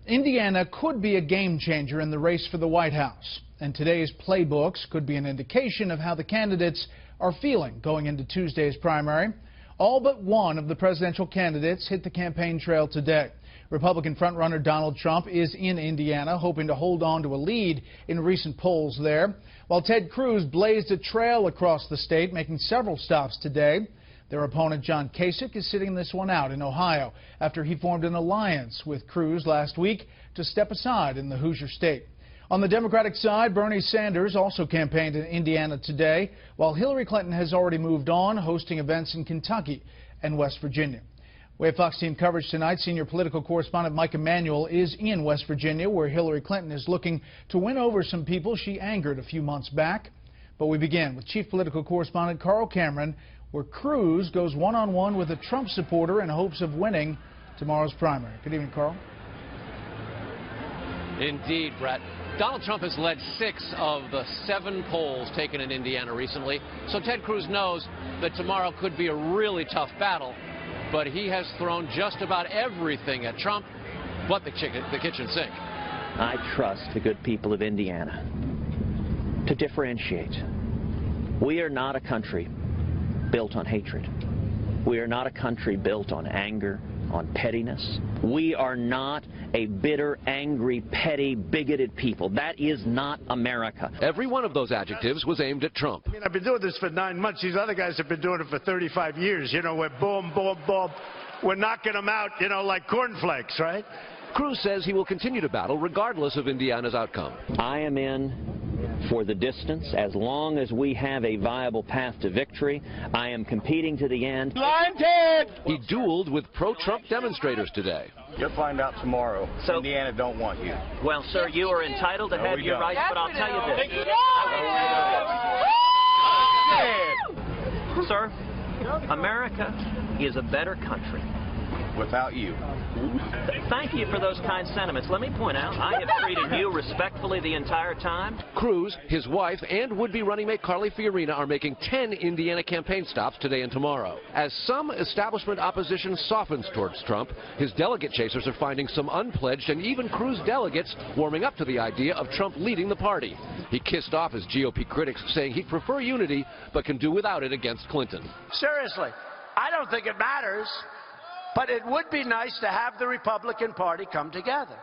Indiana could be a game changer in the race for the White House, and today's playbooks could be an indication of how the candidates are feeling going into Tuesday's primary. All but one of the presidential candidates hit the campaign trail today. Republican frontrunner Donald Trump is in Indiana, hoping to hold on to a lead in recent polls there, while Ted Cruz blazed a trail across the state, making several stops today. Their opponent, John Kasich, is sitting this one out in Ohio after he formed an alliance with Cruz last week to step aside in the Hoosier state. On the Democratic side, Bernie Sanders also campaigned in Indiana today, while Hillary Clinton has already moved on, hosting events in Kentucky and West Virginia. We have Fox team coverage tonight. Senior political correspondent Mike Emanuel is in West Virginia, where Hillary Clinton is looking to win over some people she angered a few months back. But we begin with chief political correspondent Carl Cameron, where Cruz goes one-on-one with a Trump supporter in hopes of winning tomorrow's primary. Good evening, Carl. Indeed, Brett. Donald Trump has led 6 of the 7 polls taken in Indiana recently, so Ted Cruz knows that tomorrow could be a really tough battle, but he has thrown just about everything at Trump but the kitchen sink. I trust the good people of Indiana to differentiate. We are not a country built on hatred. We are not a country built on anger, on pettiness. We are not a bitter, angry, petty, bigoted people. That is not America. Every one of those adjectives was aimed at Trump. I mean, I've been doing this for 9 months. These other guys have been doing it for 35 years. You know, we're boom, boom, boom. We're knocking them out, you know, like cornflakes, right? Cruz says he will continue to battle regardless of Indiana's outcome. I am in for the distance. As long as we have a viable path to victory, I am competing to the end. Line Ted! He dueled with pro-Trump demonstrators today. You'll find out tomorrow. So, Indiana don't want you. Well, sir, you are entitled to have your rights, but I'll tell you this. Sir, America is a better country without you. Thank you for those kind sentiments. Let me point out, I have treated you respectfully the entire time. Cruz, his wife, and would-be running mate Carly Fiorina are making 10 Indiana campaign stops today and tomorrow. As some establishment opposition softens towards Trump, his delegate chasers are finding some unpledged and even Cruz delegates warming up to the idea of Trump leading the party. He kissed off his GOP critics, saying he'd prefer unity, but can do without it against Clinton. Seriously, I don't think it matters. But it would be nice to have the Republican Party come together.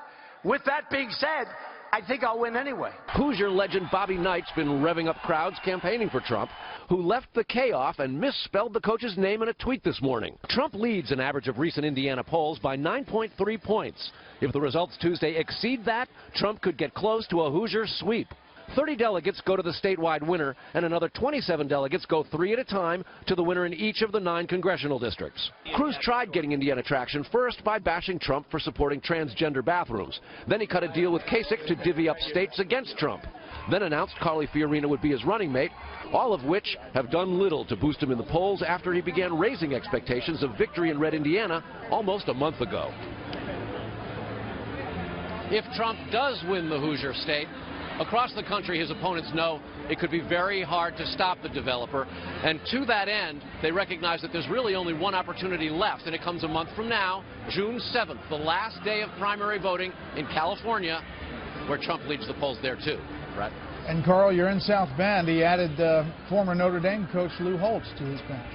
With that being said, I think I'll win anyway. Hoosier legend Bobby Knight's been revving up crowds campaigning for Trump, who left the K off and misspelled the coach's name in a tweet this morning. Trump leads an average of recent Indiana polls by 9.3 points. If the results Tuesday exceed that, Trump could get close to a Hoosier sweep. 30 delegates go to the statewide winner, and another 27 delegates go 3 at a time to the winner in each of the 9 congressional districts. Cruz tried getting Indiana traction first by bashing Trump for supporting transgender bathrooms. Then he cut a deal with Kasich to divvy up states against Trump. Then announced Carly Fiorina would be his running mate, all of which have done little to boost him in the polls after he began raising expectations of victory in red Indiana almost a month ago. If Trump does win the Hoosier state, across the country, his opponents know it could be very hard to stop the developer. And to that end, they recognize that there's really only one opportunity left, and it comes a month from now, June 7th, the last day of primary voting in California, where Trump leads the polls there, too. Right? And, Carl, you're in South Bend. He added former Notre Dame coach Lou Holtz to his bench.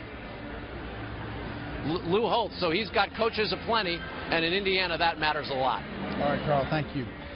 Lou Holtz, so he's got coaches aplenty, and in Indiana, that matters a lot. All right, Carl, thank you.